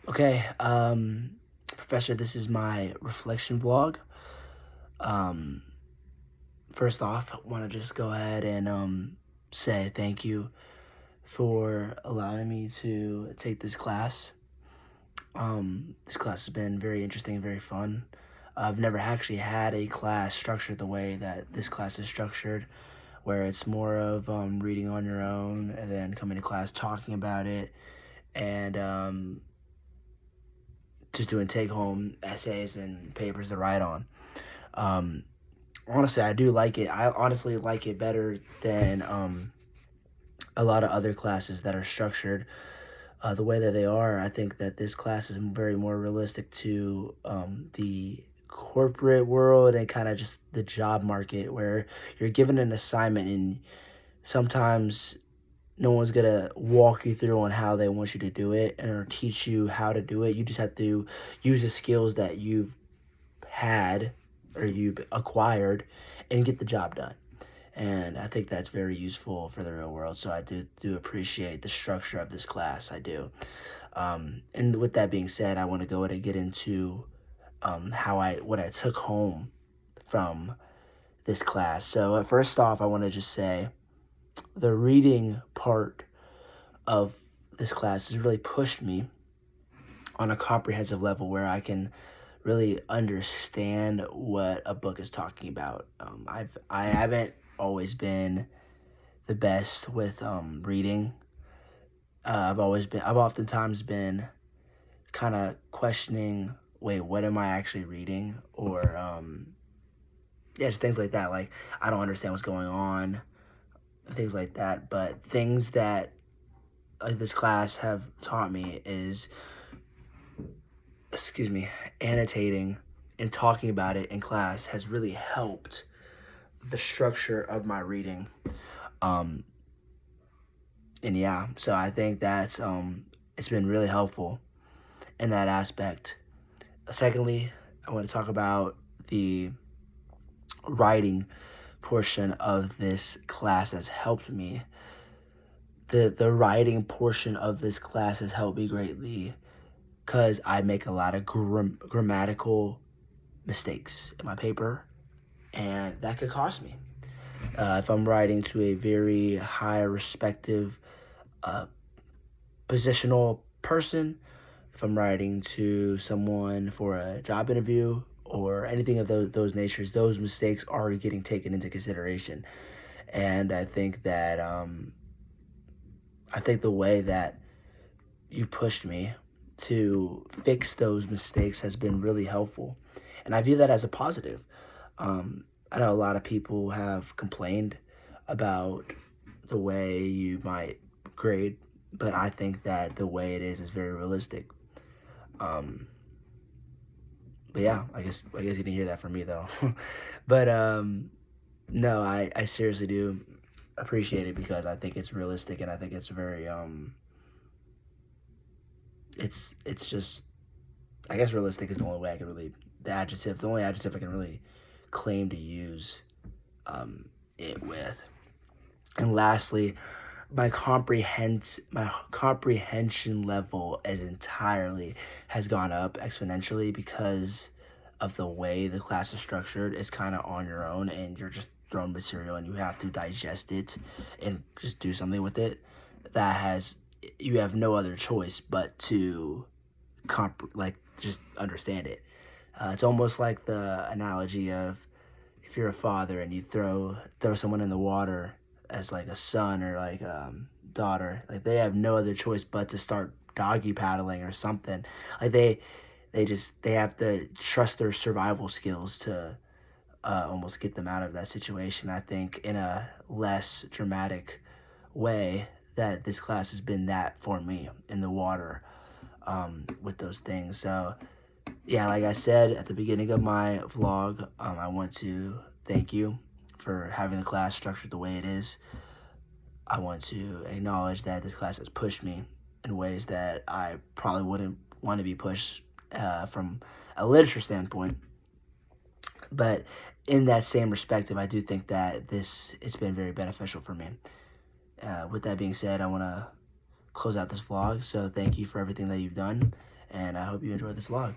Okay, Professor, this is my reflection vlog. Um, First off, I want to just go ahead and say thank you for allowing me to take this class. This class has been very interesting and very fun. I've never actually had a class structured the way that this class is structured, where it's more of reading on your own and then coming to class talking about it and just doing take-home essays and papers to write on. Um, Honestly, I do like it. I honestly like it better than a lot of other classes that are structured the way that they are. I think that this class is very more realistic to the corporate world and kind of just the job market, where you're given an assignment and sometimes no one's gonna walk you through on how they want you to do it or teach you how to do it. You just have to use the skills that you've had or you've acquired and get the job done. And I think that's very useful for the real world. So I do appreciate the structure of this class. I do. And with that being said, I want to go ahead and get into what I took home from this class. So first off, I want to just say the reading part of this class has really pushed me on a comprehensive level where I can really understand what a book is talking about. I haven't always been the best with reading. I've oftentimes been kind of questioning, wait, what am I actually reading? Or yeah, just things like that. Like I don't understand what's going on, things like that. But things that this class have taught me is, excuse me, annotating and talking about it in class has really helped the structure of my reading. Um, and yeah, so I think that's it's been really helpful in that aspect. Secondly, I want to talk about the writing portion of this class that's helped me. The writing portion of this class has helped me greatly because I make a lot of grammatical mistakes in my paper, and that could cost me. If I'm writing to a very high respective uh, positional person, if I'm writing to someone for a job interview or anything of those natures, those mistakes are getting taken into consideration. And I think the way that you pushed me to fix those mistakes has been really helpful. And I view that as a positive. I know a lot of people have complained about the way you might grade, but I think that the way it is very realistic. Um, but yeah, I guess you didn't hear that from me though. But no, I seriously do appreciate it because I think it's realistic and I think it's very it's just, I guess realistic is the only way I can really, the only adjective I can really claim to use it with. And lastly, my comprehension level has gone up exponentially because of the way the class is structured. It's kind of on your own and you're just thrown material and you have to digest it and just do something with it. That has You have no other choice but to just understand it. It's almost like the analogy of if you're a father and you throw someone in the water as like a son or like daughter, like they have no other choice but to start doggy paddling or something. Like they have to trust their survival skills to almost get them out of that situation. I think in a less dramatic way that this class has been that for me in the water with those things. So yeah, like I said at the beginning of my vlog, I want to thank you for having the class structured the way it is. I want to acknowledge that this class has pushed me in ways that I probably wouldn't want to be pushed from a literature standpoint. But in that same perspective, I do think that it's been very beneficial for me. With that being said, I want to close out this vlog. So thank you for everything that you've done, and I hope you enjoyed this vlog.